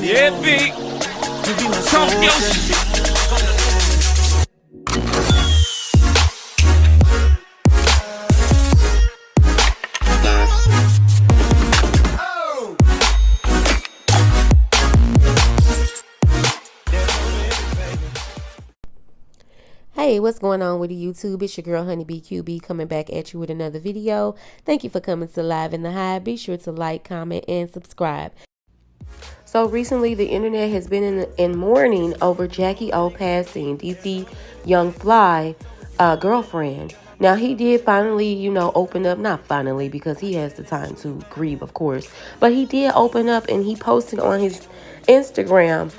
Yeah, big. Talk your shit. Hey, what's going on with the YouTube? It's your girl Honeybee QB coming back at you with another video. Thank you for coming to Live in the Hive. Be sure to like, comment, and subscribe. So recently, the internet has been in mourning over Jacky Oh passing, DC Young Fly girlfriend. Now, he did finally, open up. Not finally, because he has the time to grieve, of course. But he did open up, and he posted on his Instagram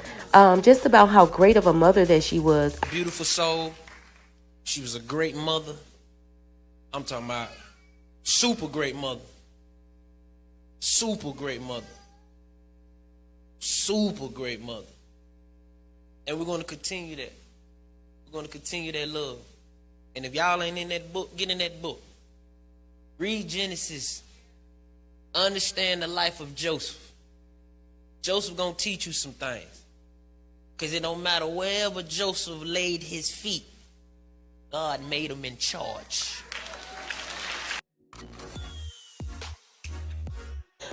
just about how great of a mother that she was. Beautiful soul. She was a great mother. I'm talking about super great mother. Super great mother. Super great mother. And we're going to continue that. We're going to continue that love. And if y'all ain't in that book, get in that book. Read Genesis. Understand the life of Joseph. Joseph going to teach you some things. Because it don't matter wherever Joseph laid his feet, God made him in charge.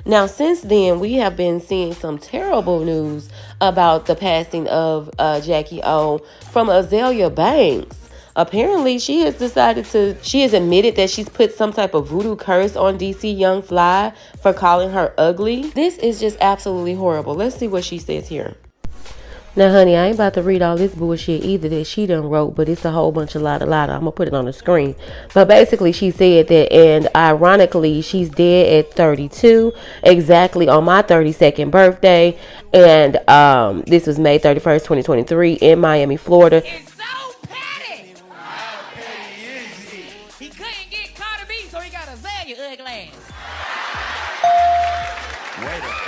Now, since then, we have been seeing some terrible news about the passing of Jacky Oh from Azealia Banks. Apparently, she has admitted that she's put some type of voodoo curse on DC Young Fly for calling her ugly. This is just absolutely horrible. Let's see what she says here. Now, honey, I ain't about to read all this bullshit either that she done wrote, but it's a whole bunch of lotta. I'm going to put it on the screen. But basically, she said that, and ironically, she's dead at 32, exactly on my 32nd birthday. And this was May 31st, 2023 in Miami, Florida. It's so petty. How petty is he? He couldn't get Carter B, so he got Azealia ugly ass. Wait a minute.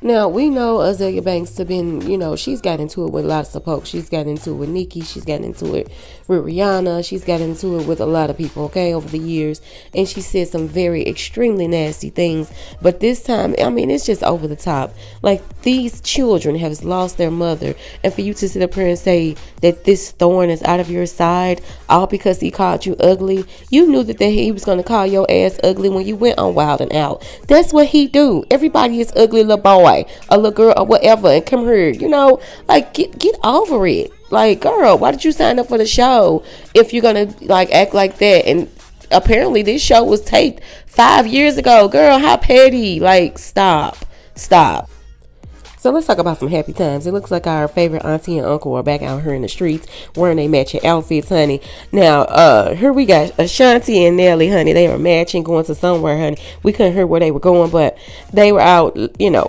Now, we know Azealia Banks to been, she's got into it with lots of folks. She's got into it with Nicki. She's got into it with Rihanna. She's got into it with a lot of people, okay, over the years. And she said some very extremely nasty things. But this time, I mean, it's just over the top. Like, these children have lost their mother. And for you to sit up here and say that this thorn is out of your side, all because he called you ugly, you knew that he was going to call your ass ugly when you went on Wild and Out. That's what he do. Everybody is ugly little boy, a little girl, or whatever, and come here, like get over it. Like, girl, why did you sign up for the show if you're gonna like act like that? And apparently this show was taped 5 years ago. Girl, how petty. Like, stop. So let's talk about some happy times. It looks like our favorite auntie and uncle are back out here in the streets wearing their matching outfits, honey. Now, here we got Ashanti and Nelly, honey. They were matching, going to somewhere, honey. We couldn't hear where they were going, but they were out,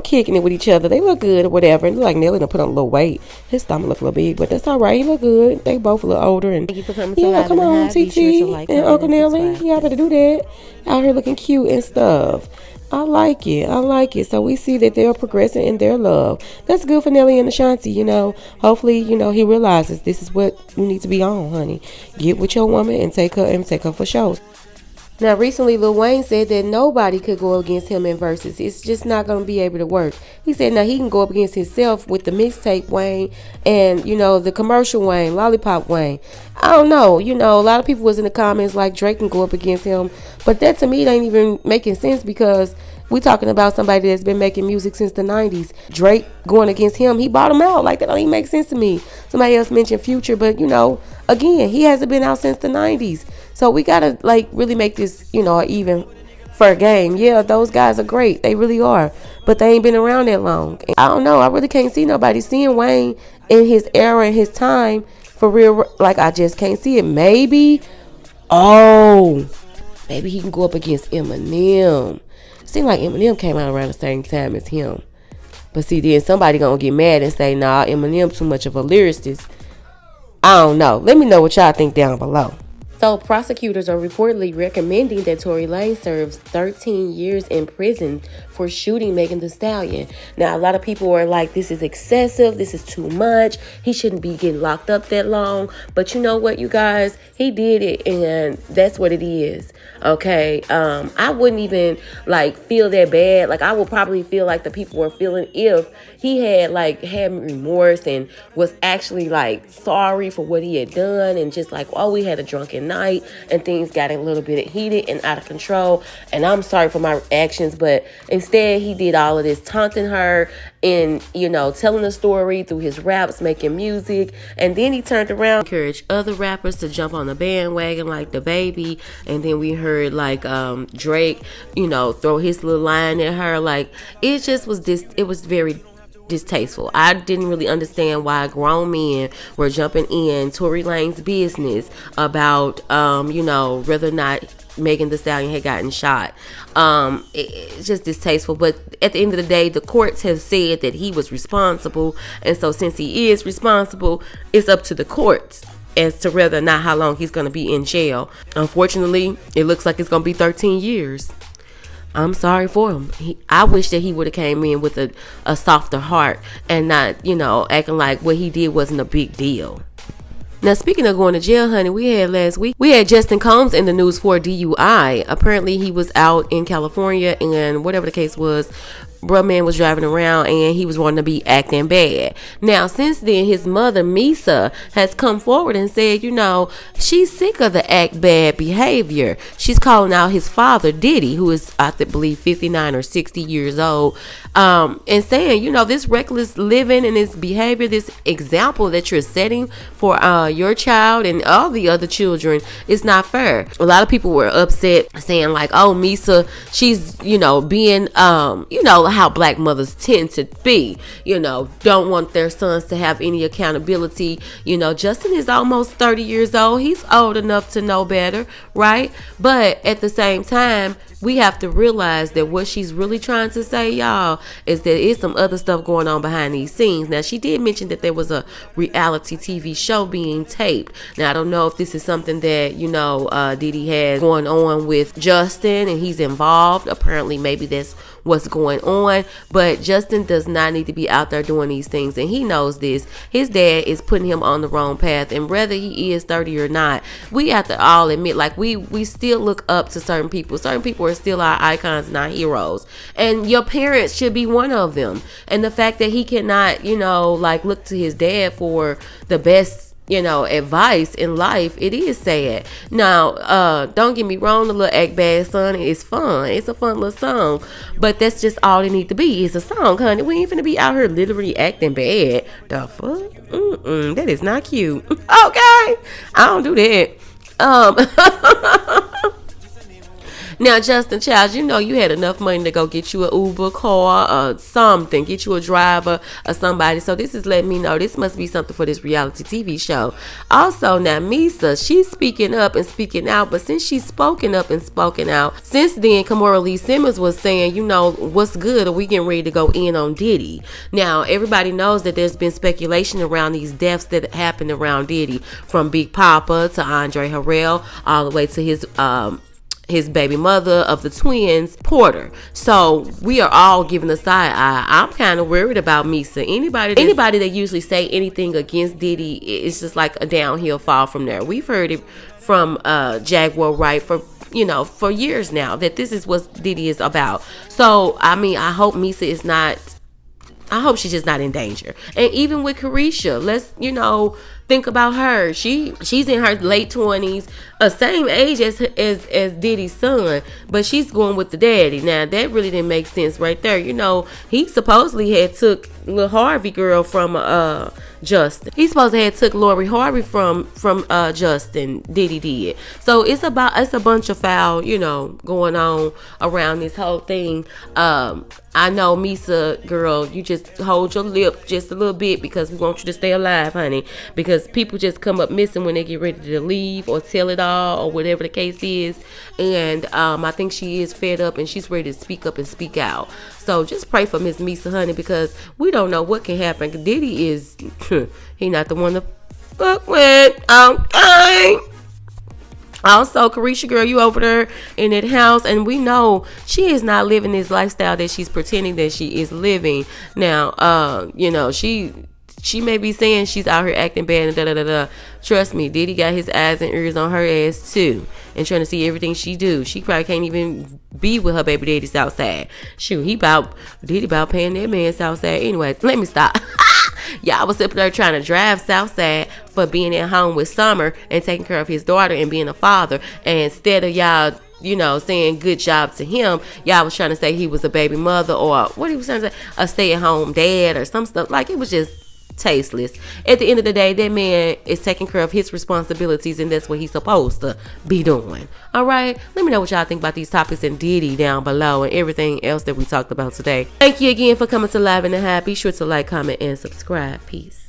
kicking it with each other. They look good or whatever. And like Nelly done put on a little weight. His stomach look a little big, but that's all right. He look good. They both a little older. And thank you for coming to Live come on, TT sure and Uncle Nelly. Y'all better do that. Out here looking cute and stuff. I like it. So we see that they're progressing in their love. That's good for Nelly and Ashanti, Hopefully, he realizes this is what you need to be on, honey. Get with your woman and take her for shows. Now, recently, Lil Wayne said that nobody could go against him in verses. It's just not going to be able to work. He said now he can go up against himself with the mixtape Wayne and, the commercial Wayne, Lollipop Wayne. I don't know. A lot of people was in the comments like Drake can go up against him. But that to me ain't even making sense because we talking about somebody that's been making music since the 90s. Drake going against him, he bought him out. Like, that don't even make sense to me. Somebody else mentioned Future, but, again, he hasn't been out since the 90s. So we got to, really make this, even fair game. Yeah, those guys are great. They really are. But they ain't been around that long. I don't know. I really can't see nobody seeing Wayne in his era and his time for real. Like, I just can't see it. Maybe he can go up against Eminem. Seems like Eminem came out around the same time as him. But see, then somebody gonna get mad and say, nah, Eminem too much of a lyricist. I don't know. Let me know what y'all think down below. So prosecutors are reportedly recommending that Tory Lanez serves 13 years in prison for shooting Megan The Stallion. Now, a lot of people are like, this is excessive. This is too much. He shouldn't be getting locked up that long. But you know what, you guys? He did it, and that's what it is. Okay? I wouldn't even, like, feel that bad. Like, I would probably feel like the people were feeling if he had remorse and was actually, like, sorry for what he had done, and just like, oh, we had a drunken night and things got a little bit heated and out of control, and I'm sorry for my actions. But instead, he did all of this taunting her and, telling a story through his raps, making music, and then he turned around, encouraged other rappers to jump on the bandwagon like DaBaby, and then we heard Drake, throw his little line at her. Like, it just was it was very distasteful. I didn't really understand why grown men were jumping in Tory Lanez business about whether or not Megan The Stallion had gotten shot. It's just distasteful. But at the end of the day, the courts have said that he was responsible, and so since he is responsible, it's up to the courts as to whether or not how long he's going to be in jail. Unfortunately, it looks like it's going to be 13 years. I'm sorry for him. I wish that he would have came in with a softer heart and not, acting like what he did wasn't a big deal. Now, speaking of going to jail, honey, last week we had Justin Combs in the news for DUI. Apparently, he was out in California, and whatever the case was, bruh man was driving around and he was wanting to be acting bad. Now, since then, his mother, Misa, has come forward and said, she's sick of the act bad behavior. She's calling out his father, Diddy, who is, I believe, 59 or 60 years old, and saying, this reckless living and this behavior, this example that you're setting for your child and all the other children is not fair. A lot of people were upset, saying like, oh, Misa, she's, being, how black mothers tend to be, don't want their sons to have any accountability. Justin is almost 30 years old. He's old enough to know better, right? But at the same time, we have to realize that what she's really trying to say, y'all, is that it's some other stuff going on behind these scenes. Now, she did mention that there was a reality TV show being taped. Now, I don't know if this is something that, Diddy has going on with Justin and he's involved. Apparently, maybe that's what's going on. But Justin does not need to be out there doing these things, and he knows this. His dad is putting him on the wrong path, and whether he is 30 or not, we have to all admit, like, we still look up to certain people. Certain people are still our icons and our heroes, and your parents should be one of them. And the fact that he cannot look to his dad for the best advice in life, it is sad. Now, don't get me wrong, the little Act Bad Son is fun. It's a fun little song, but that's just all it need to be. It's a song, honey. We ain't finna be out here literally acting bad. The fuck? That is not cute. Okay, I don't do that. Now, Justin Childs, you had enough money to go get you an Uber car or something, get you a driver or somebody. So this is letting me know this must be something for this reality TV show. Also, now, Misa, she's speaking up and speaking out, but since she's spoken up and spoken out, since then, Kamora Lee Simmons was saying, what's good? Are we getting ready to go in on Diddy? Now, everybody knows that there's been speculation around these deaths that happened around Diddy, from Big Papa to Andre Harrell, all the way to his baby mother of the twins, Porter. So we are all giving a side eye. I'm kind of worried about Misa. Anybody that usually say anything against Diddy, it's just like a downhill fall from there. We've heard it from Jaguar Wright for years now that this is what Diddy is about. So I hope Misa is not. I hope she's just not in danger. And even with Carisha, let's think about her. She's in her late 20s, same age as Diddy's son, but she's going with the daddy. Now that really didn't make sense right there. He supposedly had took Lil Harvey girl from Justin. He supposed to have took Lori Harvey from Justin. Diddy did. So it's a bunch of foul, going on around this whole thing. I know, Misa, girl, you just hold your lip just a little bit because we want you to stay alive, honey. Because people just come up missing when they get ready to leave or tell it all or whatever the case is. And I think she is fed up and she's ready to speak up and speak out. So just pray for Miss Misa, honey, because we don't know what can happen. Diddy is, he not the one to fuck with. Okay. Also, Carisha girl, you over there in that house, and we know she is not living this lifestyle that she's pretending that she is living. Now, you know, she may be saying she's out here acting bad and da-da-da-da. Trust me, Diddy got his eyes and ears on her ass too, and trying to see everything she do. She probably can't even be with her baby daddy Southside. Shoot, Diddy about paying that man Southside. Anyways, let me stop. Y'all was up there trying to drive Southside for being at home with Summer and taking care of his daughter and being a father. And instead of y'all, you know, saying good job to him, y'all was trying to say he was a baby mother, or what he was trying to say, a stay-at-home dad or some stuff. Like, it was just tasteless. At the end of the day, that man is taking care of his responsibilities, and that's what he's supposed to be doing. All right, let me know what y'all think about these topics and Diddy down below and everything else that we talked about today. Thank you again for coming to Live in the Hive. Be sure to like, comment, and subscribe. Peace.